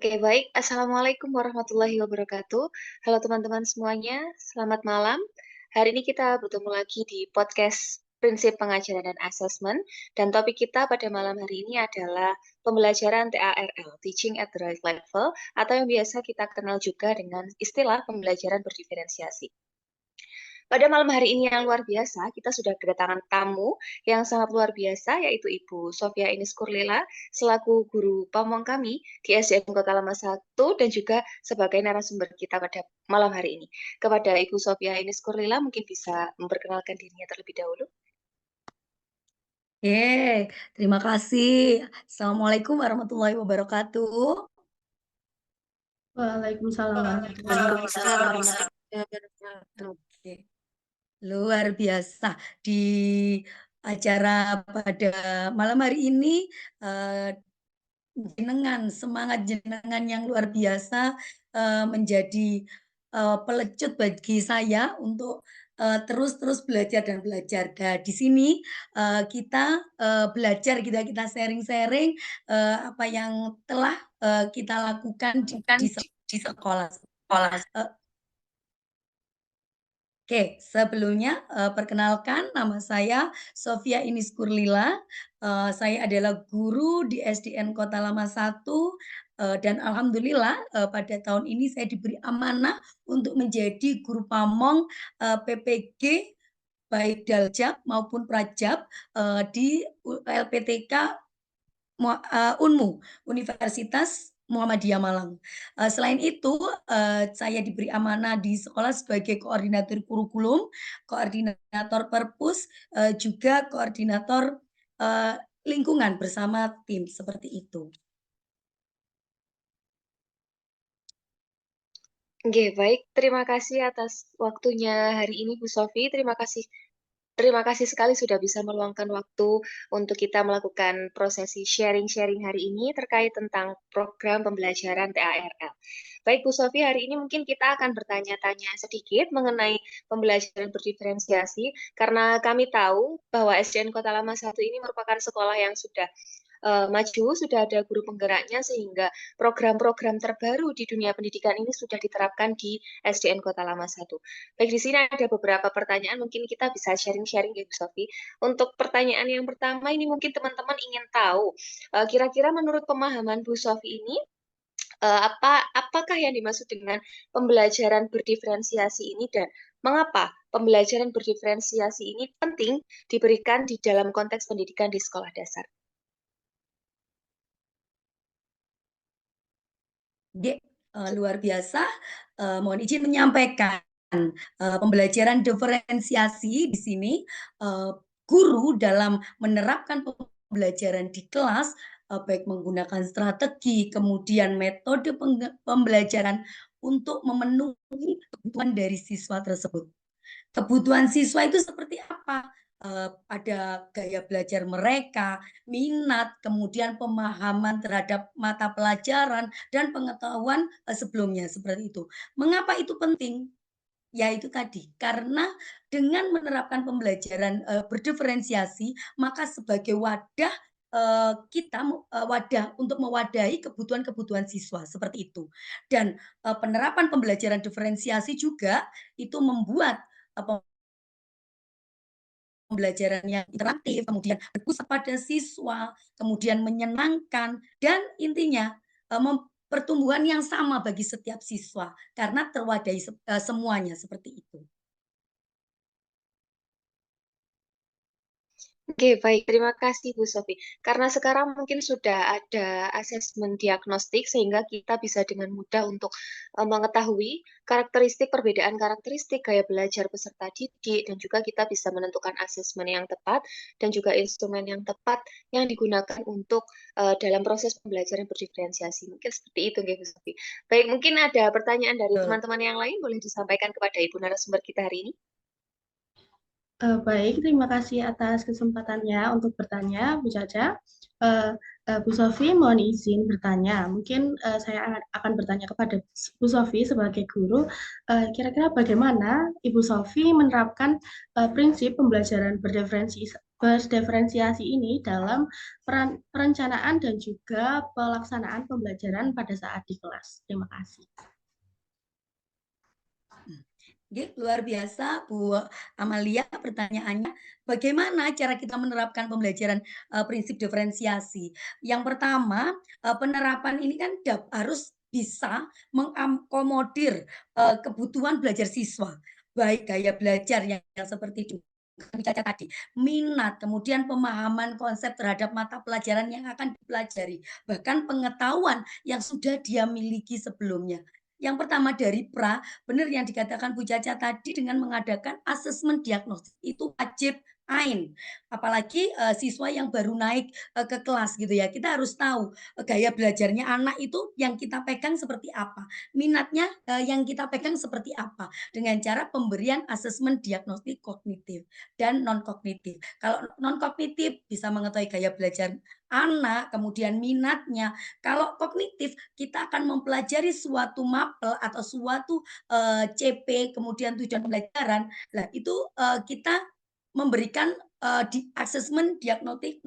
Oke, baik. Assalamualaikum warahmatullahi wabarakatuh. Halo teman-teman semuanya, selamat malam. Hari ini kita bertemu lagi di podcast Prinsip Pengajaran dan Asesmen, dan topik kita pada malam hari ini adalah pembelajaran TARL, Teaching at the Right Level, atau yang biasa kita kenal juga dengan istilah pembelajaran berdiferensiasi. Pada malam hari ini yang luar biasa, kita sudah kedatangan tamu yang sangat luar biasa, yaitu Ibu Sofia Inis Kurlila, selaku guru pamong kami di SDN Kota Lama 1, dan juga sebagai narasumber kita pada malam hari ini. Kepada Ibu Sofia Inis Kurlila, mungkin bisa memperkenalkan dirinya terlebih dahulu. Oke, terima kasih. Assalamualaikum warahmatullahi wabarakatuh. Waalaikumsalam warahmatullahi Waalaikumsalam wabarakatuh. warahmatullahi wabarakatuh. Oke, luar biasa di acara pada malam hari ini semangat jenengan yang luar biasa menjadi pelecut bagi saya untuk terus-terus belajar dan belajar. Nah, di sini kita belajar, kita sharing-sharing apa yang telah kita lakukan Bukan di di sekolah. sekolah. Eh, Oke, sebelumnya perkenalkan nama saya Sofia Inis Kurlila. Saya adalah guru di SDN Kota Lama 1, dan alhamdulillah pada tahun ini saya diberi amanah untuk menjadi guru pamong PPG baik Daljab maupun Prajab di LPTK UNMU, Universitas Muhammadiyah Malang. Selain itu, saya diberi amanah di sekolah sebagai koordinator kurikulum, koordinator perpus, juga koordinator lingkungan bersama tim, seperti itu. Oke, baik. Terima kasih atas waktunya hari ini, Bu Sofi. Terima kasih sekali sudah bisa meluangkan waktu untuk kita melakukan prosesi sharing-sharing hari ini terkait tentang program pembelajaran TARL. Baik, Bu Sofi, hari ini mungkin kita akan bertanya-tanya sedikit mengenai pembelajaran berdiferensiasi, karena kami tahu bahwa SDN Kota Lama 1 ini merupakan sekolah yang sudah maju, sudah ada guru penggeraknya, sehingga program-program terbaru di dunia pendidikan ini sudah diterapkan di SDN Kota Lama 1. Baik, di sini ada beberapa pertanyaan, mungkin kita bisa sharing-sharing ya, Bu Sofi. Untuk pertanyaan yang pertama ini mungkin teman-teman ingin tahu, kira-kira menurut pemahaman Bu Sofi ini, apakah yang dimaksud dengan pembelajaran berdiferensiasi ini, dan mengapa pembelajaran berdiferensiasi ini penting diberikan di dalam konteks pendidikan di sekolah dasar? Luar biasa, mohon izin menyampaikan pembelajaran diferensiasi di sini, guru dalam menerapkan pembelajaran di kelas, baik menggunakan strategi, kemudian metode pembelajaran untuk memenuhi kebutuhan dari siswa tersebut. Kebutuhan siswa itu seperti apa? Pada gaya belajar mereka, minat, kemudian pemahaman terhadap mata pelajaran, dan pengetahuan sebelumnya, seperti itu. Mengapa itu penting? Ya itu tadi, karena dengan menerapkan pembelajaran berdiferensiasi, maka sebagai wadah kita wadah untuk mewadahi kebutuhan-kebutuhan siswa, seperti itu. Dan penerapan pembelajaran diferensiasi juga itu membuat pembelajaran yang interaktif, kemudian berpusat pada siswa, kemudian menyenangkan, dan intinya pertumbuhan yang sama bagi setiap siswa karena terwadahi semuanya, seperti itu. Oke, baik. Terima kasih, Bu Sofi. Karena sekarang mungkin sudah ada asesmen diagnostik, sehingga kita bisa dengan mudah untuk mengetahui perbedaan karakteristik gaya belajar peserta didik, dan juga kita bisa menentukan asesmen yang tepat dan juga instrumen yang tepat yang digunakan untuk dalam proses pembelajaran berdiferensiasi. Mungkin seperti itu, nggih, Bu Sofi. Baik, mungkin ada pertanyaan dari teman-teman yang lain, boleh disampaikan kepada Ibu narasumber kita hari ini. Baik, terima kasih atas kesempatannya untuk bertanya, Bu Caca. Bu Sofi, mohon izin bertanya. Mungkin saya akan bertanya kepada Bu Sofi sebagai guru. Kira-kira bagaimana Ibu Sofi menerapkan prinsip pembelajaran berdiferensiasi ini dalam perencanaan dan juga pelaksanaan pembelajaran pada saat di kelas? Terima kasih. Luar biasa Bu Amalia pertanyaannya, bagaimana cara kita menerapkan pembelajaran prinsip diferensiasi? Yang pertama, penerapan ini kan harus bisa mengakomodir kebutuhan belajar siswa, baik gaya belajar yang seperti itu Caca tadi, minat, kemudian pemahaman konsep terhadap mata pelajaran yang akan dipelajari, bahkan pengetahuan yang sudah dia miliki sebelumnya. Yang pertama dari benar yang dikatakan Bu Caca tadi dengan mengadakan asesmen diagnostik itu wajib ain. Apalagi siswa yang baru naik ke kelas gitu ya. Kita harus tahu gaya belajarnya anak itu yang kita pegang seperti apa, minatnya yang kita pegang seperti apa dengan cara pemberian asesmen diagnostik kognitif dan non kognitif. Kalau non kognitif bisa mengetahui gaya belajar anak, kemudian minatnya. Kalau kognitif kita akan mempelajari suatu mapel atau suatu CP, kemudian tujuan pembelajaran. Nah, itu kita memberikan di asesmen diagnostik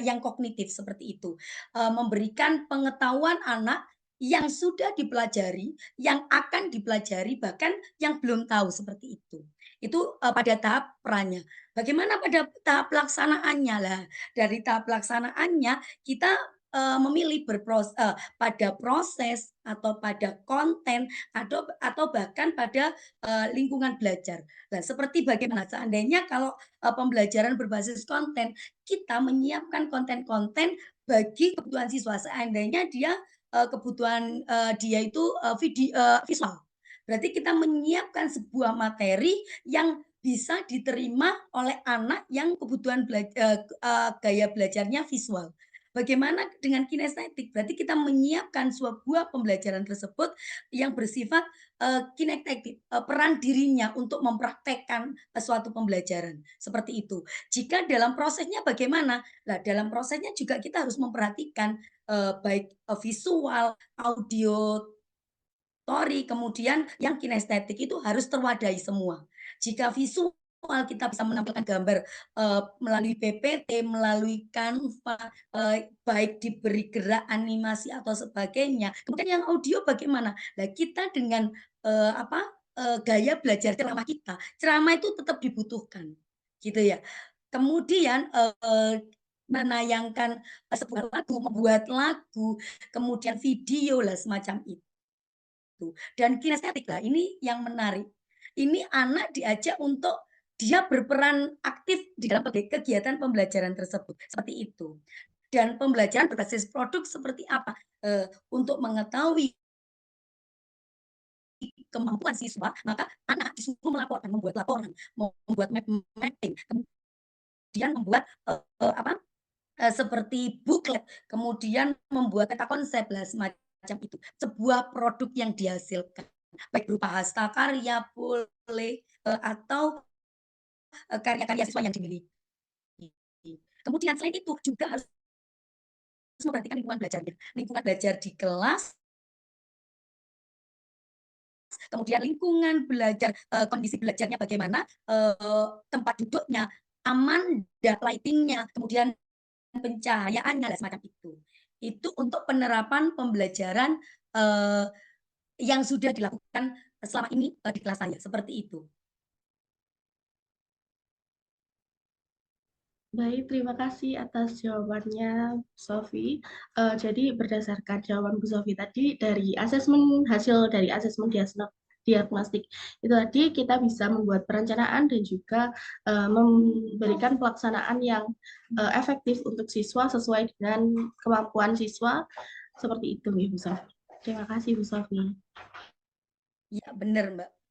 yang kognitif seperti itu. Memberikan pengetahuan anak yang sudah dipelajari, yang akan dipelajari, bahkan yang belum tahu seperti itu. Itu pada tahap perannya. Bagaimana pada tahap pelaksanaannya lah? Dari tahap pelaksanaannya kita memilih pada proses atau pada konten atau bahkan pada lingkungan belajar. Nah, seperti bagaimana seandainya kalau pembelajaran berbasis konten, kita menyiapkan konten-konten bagi kebutuhan siswa. Seandainya kebutuhan dia itu visual. Berarti kita menyiapkan sebuah materi yang bisa diterima oleh anak yang kebutuhan gaya belajarnya visual. Bagaimana dengan kinestetik? Berarti kita menyiapkan sebuah pembelajaran tersebut yang bersifat kinestetik, peran dirinya untuk mempraktekkan suatu pembelajaran seperti itu. Jika dalam prosesnya bagaimana? Nah, dalam prosesnya juga kita harus memperhatikan baik visual, audio, kemudian yang kinestetik itu harus terwadai semua. Jika visual kita bisa menampilkan gambar melalui PPT, melalui Canva, baik diberi gerak animasi atau sebagainya. Kemudian yang audio bagaimana? Nah, kita dengan gaya belajar ceramah kita, ceramah itu tetap dibutuhkan, gitu ya. Kemudian menayangkan sebuah lagu, membuat lagu, kemudian video lah semacam itu. Dan kinestetik lah ini yang menarik. Ini anak diajak untuk dia berperan aktif di dalam kegiatan pembelajaran tersebut, seperti itu. Dan pembelajaran berbasis produk seperti apa? Untuk mengetahui kemampuan siswa, maka anak disuruh melaporkan, membuat laporan, membuat mapping, kemudian membuat seperti buklet, kemudian membuat peta konsep lah semacam itu. Sebuah produk yang dihasilkan, baik berupa hasta karya boleh atau karya-karya siswa yang dimiliki. Kemudian selain itu juga harus memperhatikan lingkungan belajarnya. Lingkungan belajar di kelas, kemudian lingkungan belajar, kondisi belajarnya bagaimana, tempat duduknya, aman, lighting-nya, kemudian pencahayaannya, semacam itu. Itu untuk penerapan pembelajaran yang sudah dilakukan selama ini di kelas saya, seperti itu. Baik, terima kasih atas jawabannya, Sofi. Jadi berdasarkan jawaban Bu Sofi tadi dari hasil dari asesmen diagnostik itu tadi kita bisa membuat perencanaan dan juga memberikan pelaksanaan yang efektif untuk siswa sesuai dengan kemampuan siswa seperti itu, ya, Bu Sofi. Terima kasih, Bu Sofi. Iya, benar, Mbak.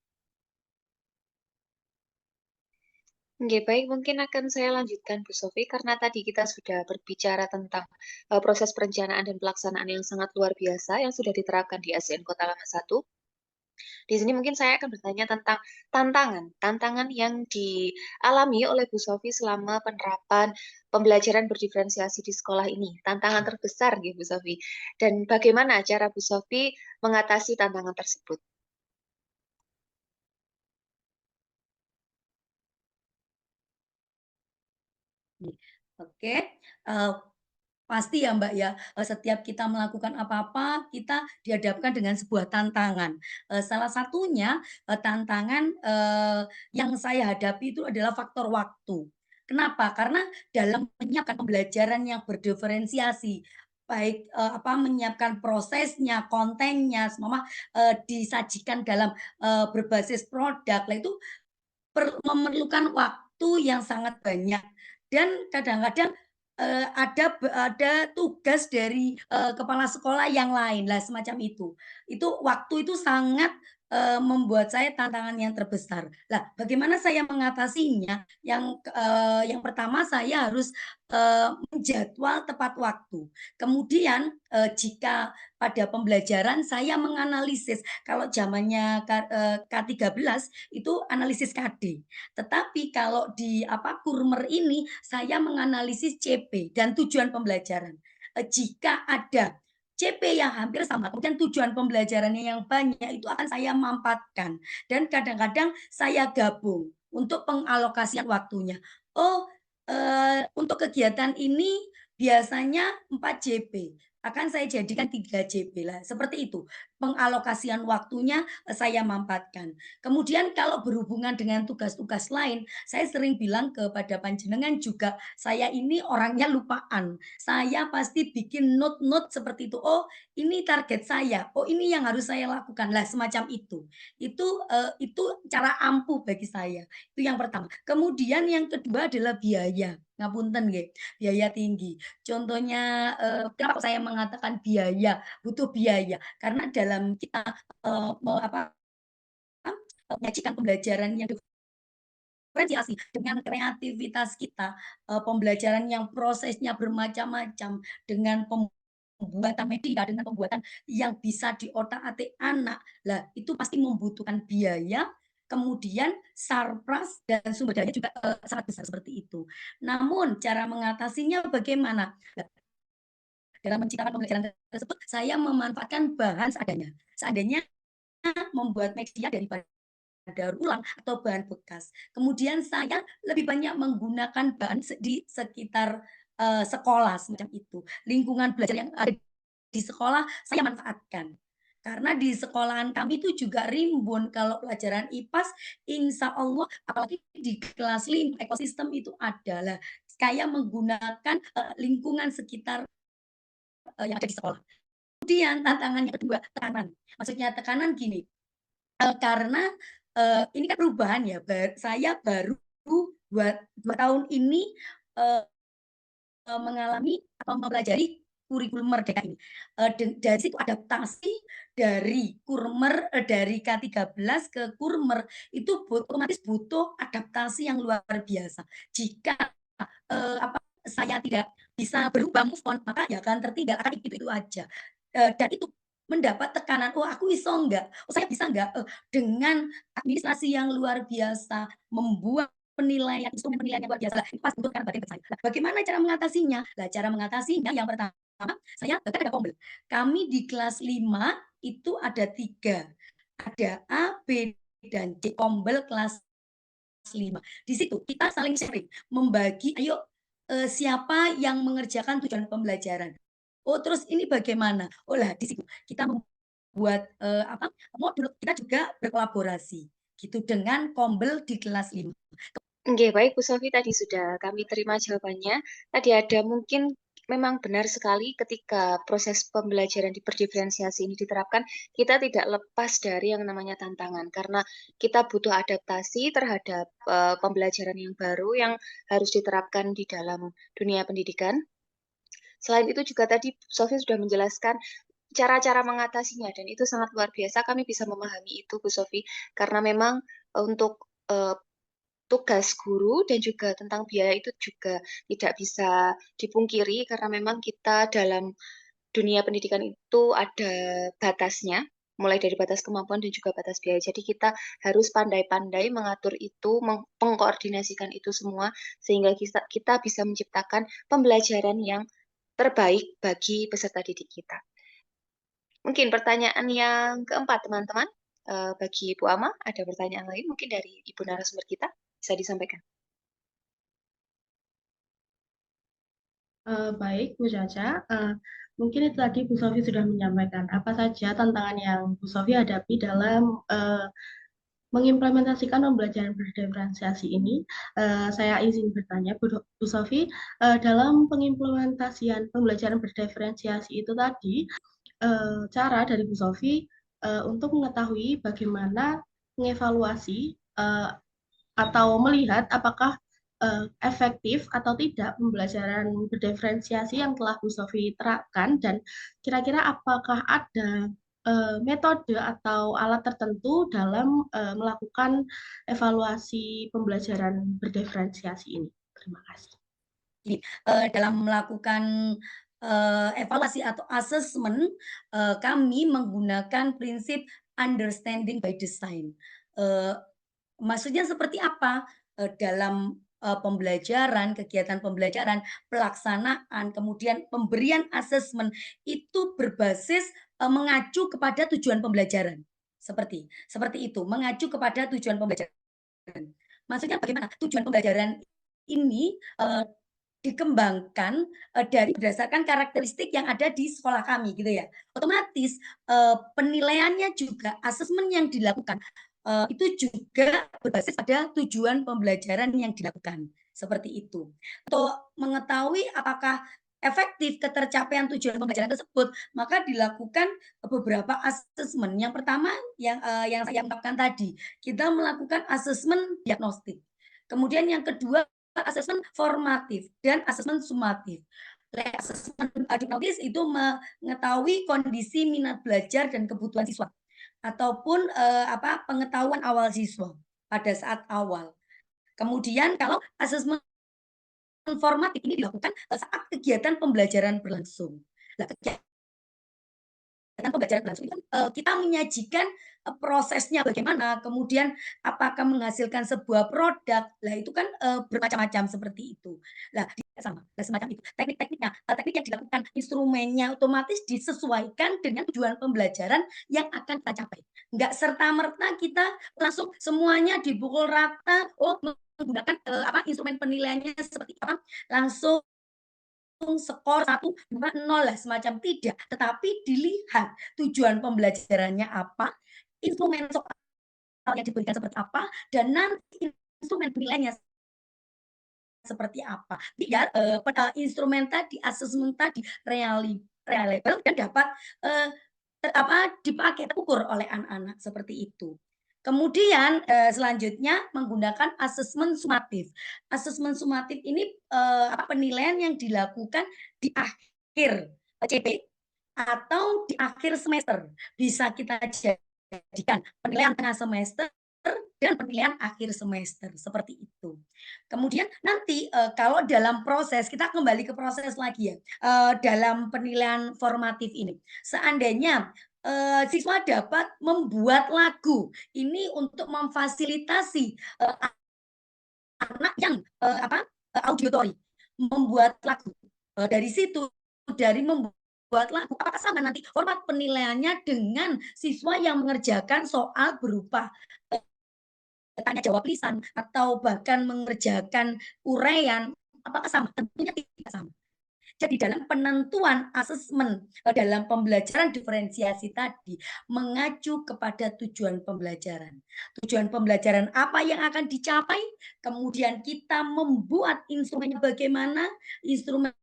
Oke, baik, mungkin akan saya lanjutkan Bu Sofi, karena tadi kita sudah berbicara tentang proses perencanaan dan pelaksanaan yang sangat luar biasa yang sudah diterapkan di ASN Kota Lama 1. Di sini mungkin saya akan bertanya tentang tantangan yang dialami oleh Bu Sofi selama penerapan pembelajaran berdiferensiasi di sekolah ini. Tantangan terbesar gitu Bu Sofi. Dan bagaimana cara Bu Sofi mengatasi tantangan tersebut? Oke, pasti ya Mbak ya, setiap kita melakukan apa-apa, kita dihadapkan dengan sebuah tantangan. Salah satunya, tantangan, yang saya hadapi itu adalah faktor waktu. Kenapa? Karena dalam menyiapkan pembelajaran yang berdiferensiasi, baik, menyiapkan prosesnya, kontennya, semua disajikan dalam, berbasis produk. Lah itu memerlukan waktu yang sangat banyak dan kadang-kadang, ada tugas dari, kepala sekolah yang lain, lah semacam itu. Itu waktu itu sangat, membuat saya tantangan yang terbesar. Lah bagaimana saya mengatasinya? Yang pertama saya harus, menjadwal tepat waktu. Kemudian, jika pada pembelajaran saya menganalisis, kalau zamannya K13 itu analisis KD. Tetapi kalau di Kurmer ini saya menganalisis CP dan tujuan pembelajaran. Jika ada CP yang hampir sama, kemudian tujuan pembelajarannya yang banyak, itu akan saya mampatkan dan kadang-kadang saya gabung untuk pengalokasian waktunya. Oh, untuk kegiatan ini biasanya 4 JP, akan saya jadikan 3 JP lah, seperti itu. Pengalokasian waktunya, saya mampatkan. Kemudian kalau berhubungan dengan tugas-tugas lain, saya sering bilang kepada panjenengan juga, saya ini orangnya lupaan. Saya pasti bikin note-note seperti itu. Oh, ini target saya. Oh, ini yang harus saya lakukan. Lah, semacam itu. Itu cara ampuh bagi saya. Itu yang pertama. Kemudian yang kedua adalah biaya. Ngapunten nggih, biaya tinggi. Contohnya, kenapa saya mengatakan biaya, butuh biaya, karena dalam kita, menyajikan pembelajaran yang diferensiasi dengan kreativitas kita, pembelajaran yang prosesnya bermacam-macam, dengan pembuatan media, dengan pembuatan yang bisa diotak-atik anak. Lah, itu pasti membutuhkan biaya, kemudian sarpras dan sumber daya juga, sangat besar seperti itu. Namun cara mengatasinya bagaimana? Nah, dalam menciptakan pembelajaran tersebut, saya memanfaatkan bahan seadanya. Seandainya membuat media daripada daur ulang atau bahan bekas. Kemudian saya lebih banyak menggunakan bahan di sekitar, sekolah semacam itu. Lingkungan belajar yang ada di sekolah saya manfaatkan. Karena di sekolahan kami itu juga rimbun kalau pelajaran IPAS, insya Allah apalagi di kelas 5 ekosistem itu adalah saya menggunakan, lingkungan sekitar, yang ada di sekolah. Kemudian tantangan yang kedua, tekanan. Maksudnya tekanan gini, karena, ini kan perubahan ya, saya baru 2 tahun ini, eee mengalami atau mempelajari kurikulum Merdeka ini. Dari situ adaptasi dari Kurmer, dari K13 ke Kurmer itu otomatis butuh adaptasi yang luar biasa. Jika, saya tidak bisa berubah move on, maka ya akan tertinggal, akan itu aja. Dan itu mendapat tekanan, "Oh aku iso enggak? Oh saya bisa enggak?" Dengan administrasi yang luar biasa, membuat instrumen penilaian yang luar biasa, lah itu pasti butuh tekanan batin ke saya. Lah bagaimana cara mengatasinya? Lah cara mengatasinya yang pertama, saya kan ada Kombel. Kami di kelas 5 itu ada 3, ada A, B, dan C, Kombel kelas 5. Di situ kita saling sharing, membagi, "Ayo, siapa yang mengerjakan tujuan pembelajaran? Oh, terus ini bagaimana?" Oh lah di situ kita membuat, modul, kita juga berkolaborasi gitu dengan Kombel di kelas 5. Nggih, baik Bu Sofi tadi sudah kami terima jawabannya. Tadi ada mungkin memang benar sekali ketika proses pembelajaran berdiferensiasi ini diterapkan, kita tidak lepas dari yang namanya tantangan karena kita butuh adaptasi terhadap, pembelajaran yang baru yang harus diterapkan di dalam dunia pendidikan. Selain itu juga tadi Sofi sudah menjelaskan cara-cara mengatasinya dan itu sangat luar biasa, kami bisa memahami itu Bu Sofi, karena memang, untuk, tugas guru dan juga tentang biaya itu juga tidak bisa dipungkiri karena memang kita dalam dunia pendidikan itu ada batasnya. mulai dari batas kemampuan dan juga batas biaya. Jadi kita harus pandai-pandai mengatur itu, mengkoordinasikan itu semua, sehingga kita bisa menciptakan pembelajaran yang terbaik bagi peserta didik kita. Mungkin pertanyaan yang keempat, teman-teman. Bagi Ibu Ama, ada pertanyaan lain mungkin dari Ibu narasumber kita? Bisa disampaikan. Baik, Bu Caca. Mungkin itu tadi Bu Sofi sudah menyampaikan apa saja tantangan yang Bu Sofi hadapi dalam mengimplementasikan pembelajaran berdiferensiasi ini. Saya izin bertanya, Bu Sofi, dalam pengimplementasian pembelajaran berdiferensiasi itu tadi, cara dari Bu Sofi untuk mengetahui bagaimana mengevaluasi atau melihat apakah efektif atau tidak pembelajaran berdiferensiasi yang telah Bu Sofi terapkan, dan kira-kira apakah ada metode atau alat tertentu dalam melakukan evaluasi pembelajaran berdiferensiasi ini. Terima kasih. Jadi, dalam melakukan evaluasi atau asesmen, kami menggunakan prinsip understanding by design. Maksudnya seperti apa? Dalam pembelajaran, kegiatan pembelajaran, pelaksanaan, kemudian pemberian asesmen itu berbasis mengacu kepada tujuan pembelajaran. Seperti itu, mengacu kepada tujuan pembelajaran. Maksudnya bagaimana? Tujuan pembelajaran ini dikembangkan dari berdasarkan karakteristik yang ada di sekolah kami gitu ya. Otomatis penilaiannya juga, asesmen yang dilakukan itu juga berbasis pada tujuan pembelajaran yang dilakukan, seperti itu. Untuk mengetahui apakah efektif ketercapaian tujuan pembelajaran tersebut, maka dilakukan beberapa asesmen. Yang pertama yang saya ungkapkan tadi, kita melakukan asesmen diagnostik. Kemudian yang kedua asesmen formatif dan asesmen sumatif. Asesmen diagnostis itu mengetahui kondisi minat belajar dan kebutuhan siswa ataupun pengetahuan awal siswa pada saat awal. Kemudian kalau asesmen formatif ini dilakukan saat kegiatan pembelajaran berlangsung. Nah, kegiatan pembelajaran berlangsung itu kita menyajikan prosesnya bagaimana, kemudian apakah menghasilkan sebuah produk. Lah itu kan bermacam-macam seperti itu. Lah sama, semacam itu. Teknik-tekniknya, teknik yang dilakukan, instrumennya otomatis disesuaikan dengan tujuan pembelajaran yang akan kita capai. Enggak serta-merta kita langsung semuanya dipukul rata, menggunakan instrumen penilaiannya seperti apa, langsung skor 1, 2, 0 lah, semacam tidak. Tetapi dilihat tujuan pembelajarannya apa, instrumen soal yang diberikan seperti apa, dan nanti instrumen penilaiannya seperti apa. Biar instrumen tadi, asesmen tadi reliable dan dapat dipakai, terukur oleh anak-anak seperti itu. Kemudian selanjutnya menggunakan asesmen sumatif. Asesmen sumatif ini penilaian yang dilakukan di akhir CP atau di akhir semester. Bisa kita jadikan penilaian tengah semester dan penilaian akhir semester seperti itu. Kemudian nanti kalau dalam proses, kita kembali ke proses lagi ya, dalam penilaian formatif ini. Seandainya siswa dapat membuat lagu ini untuk memfasilitasi anak yang auditory membuat lagu. Dari situ, dari membuat lagu, apakah sama nanti format penilaiannya dengan siswa yang mengerjakan soal berupa tanya jawab lisan atau bahkan mengerjakan uraian, apakah sama? Tentunya tidak sama. Jadi dalam penentuan asesmen dalam pembelajaran diferensiasi tadi mengacu kepada tujuan pembelajaran. Tujuan pembelajaran apa yang akan dicapai, kemudian kita membuat instrumennya bagaimana, instrumen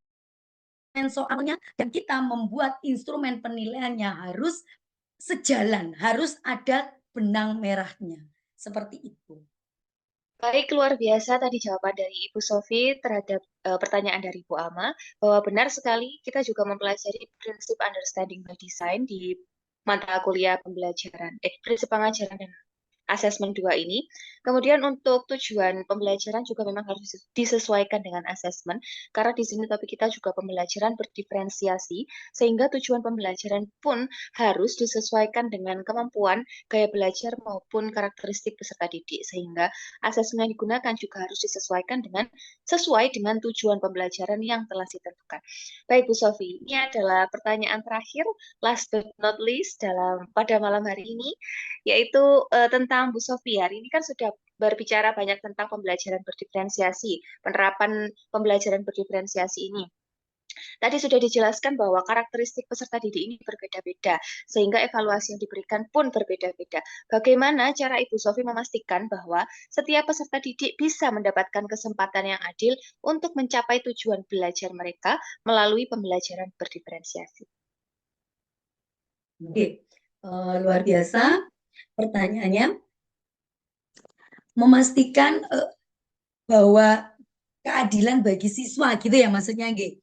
soalnya, dan kita membuat instrumen penilaiannya harus sejalan, harus ada benang merahnya. Seperti itu. Baik, luar biasa tadi jawaban dari Ibu Sofi terhadap pertanyaan dari Bu Ama, bahwa benar sekali kita juga mempelajari prinsip understanding by design di mata kuliah pembelajaran, prinsip pengajaran dan asesmen 2 ini. Kemudian untuk tujuan pembelajaran juga memang harus disesuaikan dengan asesmen, karena di sini topik kita juga pembelajaran berdiferensiasi, sehingga tujuan pembelajaran pun harus disesuaikan dengan kemampuan, gaya belajar maupun karakteristik peserta didik, sehingga asesmen yang digunakan juga harus disesuaikan sesuai dengan tujuan pembelajaran yang telah ditentukan. Baik Bu Sofi, ini adalah pertanyaan terakhir, last but not least pada malam hari ini, yaitu tentang Bu Sofi. Hari ini kan sudah berbicara banyak tentang pembelajaran berdiferensiasi, penerapan pembelajaran berdiferensiasi ini. Tadi sudah dijelaskan bahwa karakteristik peserta didik ini berbeda-beda, sehingga evaluasi yang diberikan pun berbeda-beda. Bagaimana cara Ibu Sofi memastikan bahwa setiap peserta didik bisa mendapatkan kesempatan yang adil untuk mencapai tujuan belajar mereka melalui pembelajaran berdiferensiasi? Oke, luar biasa pertanyaannya. Memastikan bahwa keadilan bagi siswa gitu ya maksudnya, Nggih.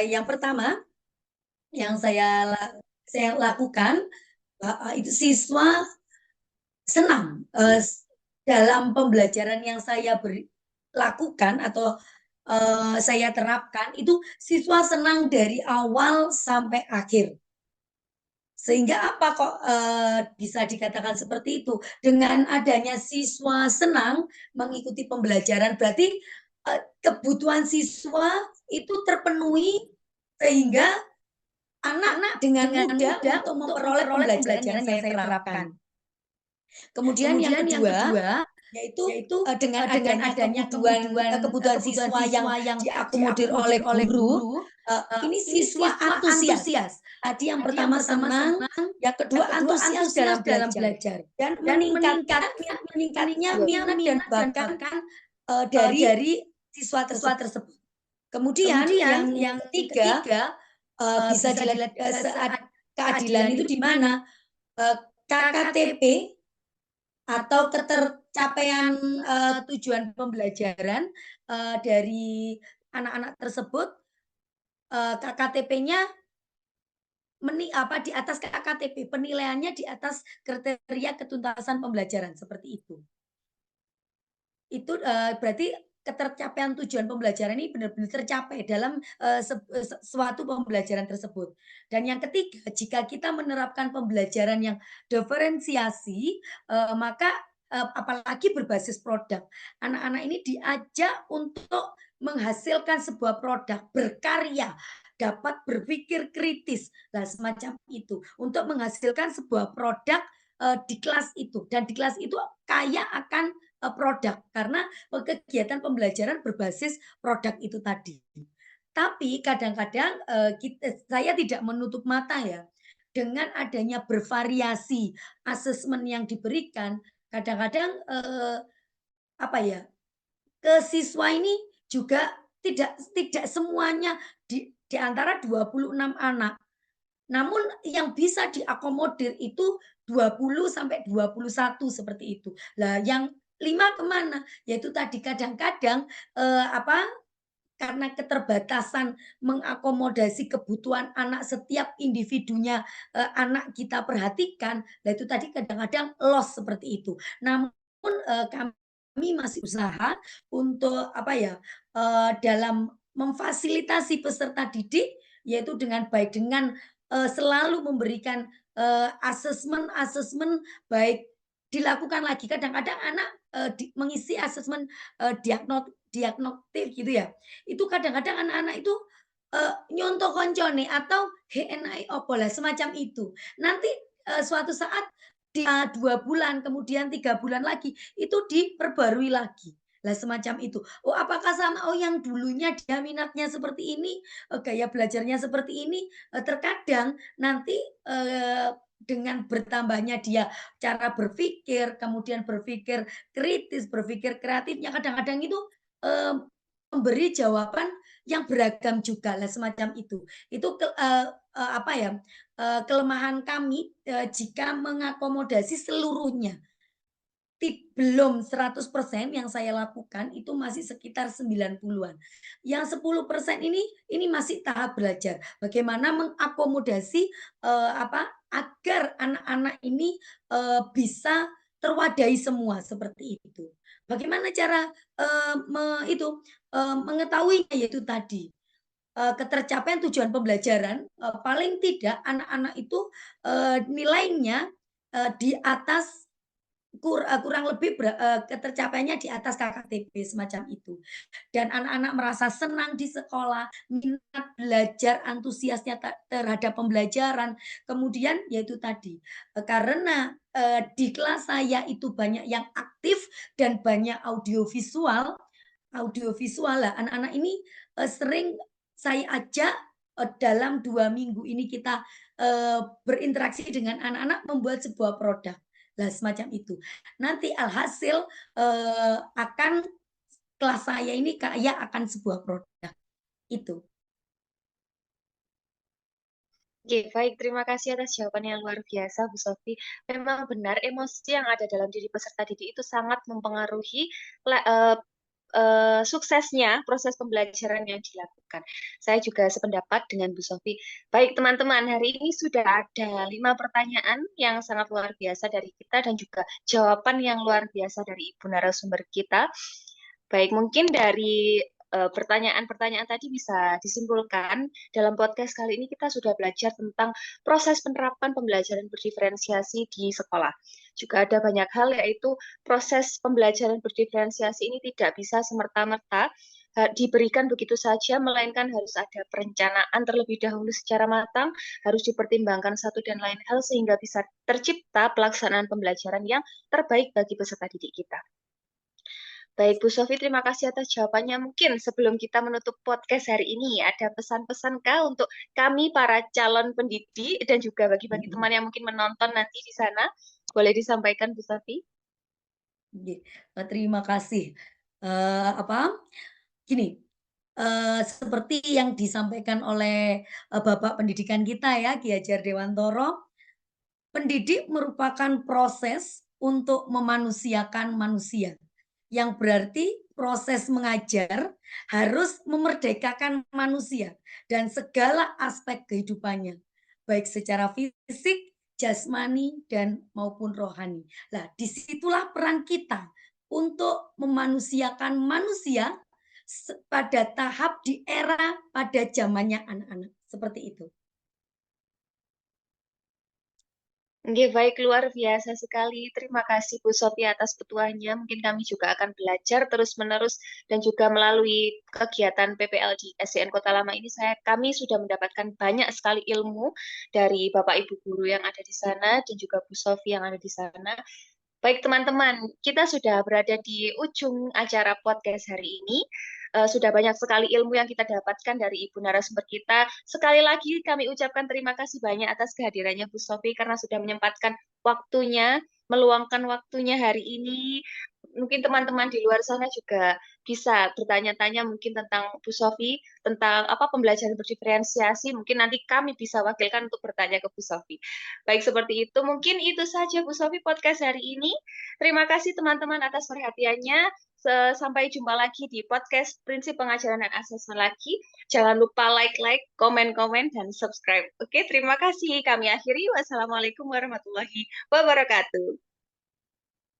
Yang pertama yang saya lakukan itu siswa senang dalam pembelajaran yang saya lakukan atau saya terapkan, itu siswa senang dari awal sampai akhir. Sehingga apa kok bisa dikatakan seperti itu? Dengan adanya siswa senang mengikuti pembelajaran, berarti kebutuhan siswa itu terpenuhi, sehingga anak dengan mudah untuk memperoleh pembelajaran yang saya terapkan. Kemudian yang kedua, yaitu dengan adanya kebutuhan siswa yang diakomodir oleh guru, ini siswa antusias. Tadi yang pertama senang, yang kedua antusias dalam belajar, dan meningkatnya minat dan bakat dari siswa tersebut. Kemudian yang ketiga, bisa dilihat saat keadilan itu di mana KKTP atau ketercapaian tujuan pembelajaran dari anak-anak tersebut, KKTP-nya di atas KKTP, penilaiannya di atas kriteria ketuntasan pembelajaran, seperti itu. Itu berarti ketercapaian tujuan pembelajaran ini benar-benar tercapai dalam suatu pembelajaran tersebut. Dan yang ketiga, jika kita menerapkan pembelajaran yang diferensiasi, maka apalagi berbasis produk, anak-anak ini diajak untuk menghasilkan sebuah produk, berkarya, dapat berpikir kritis, nah semacam itu, untuk menghasilkan sebuah produk di kelas itu. Dan di kelas itu kaya akan produk, karena kegiatan pembelajaran berbasis produk itu tadi. Tapi kadang-kadang saya tidak menutup mata ya, dengan adanya bervariasi asesmen yang diberikan, kadang-kadang ke siswa ini juga tidak semuanya di antara 26 anak. Namun yang bisa diakomodir itu 20 sampai 21 seperti itu. Lah yang 5 kemana? Yaitu tadi kadang-kadang karena keterbatasan mengakomodasi kebutuhan anak, setiap individunya anak kita perhatikan, nah itu tadi kadang-kadang loss seperti itu. Namun kami masih usaha untuk dalam memfasilitasi peserta didik, yaitu dengan baik, dengan selalu memberikan asesmen baik dilakukan lagi. Kadang-kadang anak mengisi asesmen diagnostik gitu ya. Itu kadang-kadang anak-anak itu nyontoh koncone atau HNI opo lah semacam itu. Nanti suatu saat di 2 bulan, kemudian 3 bulan lagi itu diperbarui lagi. Lah semacam itu. Oh, apakah sama? Oh, yang dulunya dia minatnya seperti ini, gaya belajarnya seperti ini, terkadang nanti dengan bertambahnya dia cara berpikir, kemudian berpikir kritis, berpikir kreatifnya, kadang-kadang itu memberi jawaban yang beragam juga lah semacam itu. Itu kelemahan kami jika mengakomodasi seluruhnya. Belum 100% yang saya lakukan itu masih sekitar 90-an. Yang 10% ini masih tahap belajar. Bagaimana mengakomodasi agar anak-anak ini bisa terwadahi semua seperti itu. Bagaimana cara mengetahuinya, yaitu tadi ketercapaian tujuan pembelajaran, paling tidak anak-anak itu nilainya di atas kurang lebih ketercapaiannya di atas KKTB semacam itu. Dan anak-anak merasa senang di sekolah, minat belajar, antusiasnya terhadap pembelajaran. Kemudian yaitu tadi, karena di kelas saya itu banyak yang aktif dan banyak audiovisual lah, anak-anak ini sering saya ajak dalam 2 minggu ini kita berinteraksi dengan anak-anak membuat sebuah produk. Lah semacam itu. Nanti alhasil akan kelas saya ini kaya akan sebuah produk. Itu. Oke, baik. Terima kasih atas jawaban yang luar biasa, Bu Sofi. Memang benar, emosi yang ada dalam diri peserta didik itu sangat mempengaruhi suksesnya proses pembelajaran yang dilakukan. Saya juga sependapat dengan Bu Sofi. Baik, teman-teman, hari ini sudah ada 5 pertanyaan yang sangat luar biasa dari kita dan juga jawaban yang luar biasa dari Ibu narasumber kita. Baik, mungkin dari pertanyaan-pertanyaan tadi bisa disimpulkan dalam podcast kali ini kita sudah belajar tentang proses penerapan pembelajaran berdiferensiasi di sekolah. Juga ada banyak hal, yaitu proses pembelajaran berdiferensiasi ini tidak bisa semerta-merta diberikan begitu saja, melainkan harus ada perencanaan terlebih dahulu secara matang, harus dipertimbangkan satu dan lain hal sehingga bisa tercipta pelaksanaan pembelajaran yang terbaik bagi peserta didik kita. Baik, Bu Sofi, terima kasih atas jawabannya. Mungkin sebelum kita menutup podcast hari ini, ada pesan-pesan kah untuk kami para calon pendidik dan juga bagi-bagi teman yang mungkin menonton nanti di sana? Boleh disampaikan, Bu Sofi? Terima kasih. Gini, seperti yang disampaikan oleh Bapak Pendidikan kita ya, Ki Hajar Dewantoro, pendidik merupakan proses untuk memanusiakan manusia. Yang berarti proses mengajar harus memerdekakan manusia dan segala aspek kehidupannya, baik secara fisik, jasmani, dan maupun rohani. Nah, disitulah peran kita untuk memanusiakan manusia pada tahap di era pada zamannya anak-anak. Seperti itu. Oke, baik, luar biasa sekali. Terima kasih Bu Sofi atas petuahnya. Mungkin kami juga akan belajar terus-menerus dan juga melalui kegiatan PPL di SDN Kota Lama ini kami sudah mendapatkan banyak sekali ilmu dari Bapak Ibu guru yang ada di sana dan juga Bu Sofi yang ada di sana. Baik teman-teman, kita sudah berada di ujung acara podcast hari ini. Sudah banyak sekali ilmu yang kita dapatkan dari Ibu narasumber kita. Sekali lagi kami ucapkan terima kasih banyak atas kehadirannya Bu Sofi karena sudah menyempatkan waktunya, meluangkan waktunya hari ini. Mungkin teman-teman di luar sana juga bisa bertanya-tanya mungkin tentang Bu Sofi, tentang apa pembelajaran berdiferensiasi. Mungkin nanti kami bisa wakilkan untuk bertanya ke Bu Sofi. Baik, seperti itu. Mungkin itu saja Bu Sofi podcast hari ini. Terima kasih teman-teman atas perhatiannya. Sampai jumpa lagi di podcast Prinsip Pengajaran dan Asesmen lagi. Jangan lupa like, komen, dan subscribe. Oke, terima kasih. Kami akhiri. Wassalamualaikum warahmatullahi wabarakatuh.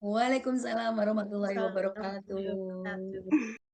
Waalaikumsalam warahmatullahi Assalamualaikum warahmatullahi wabarakatuh. wabarakatuh.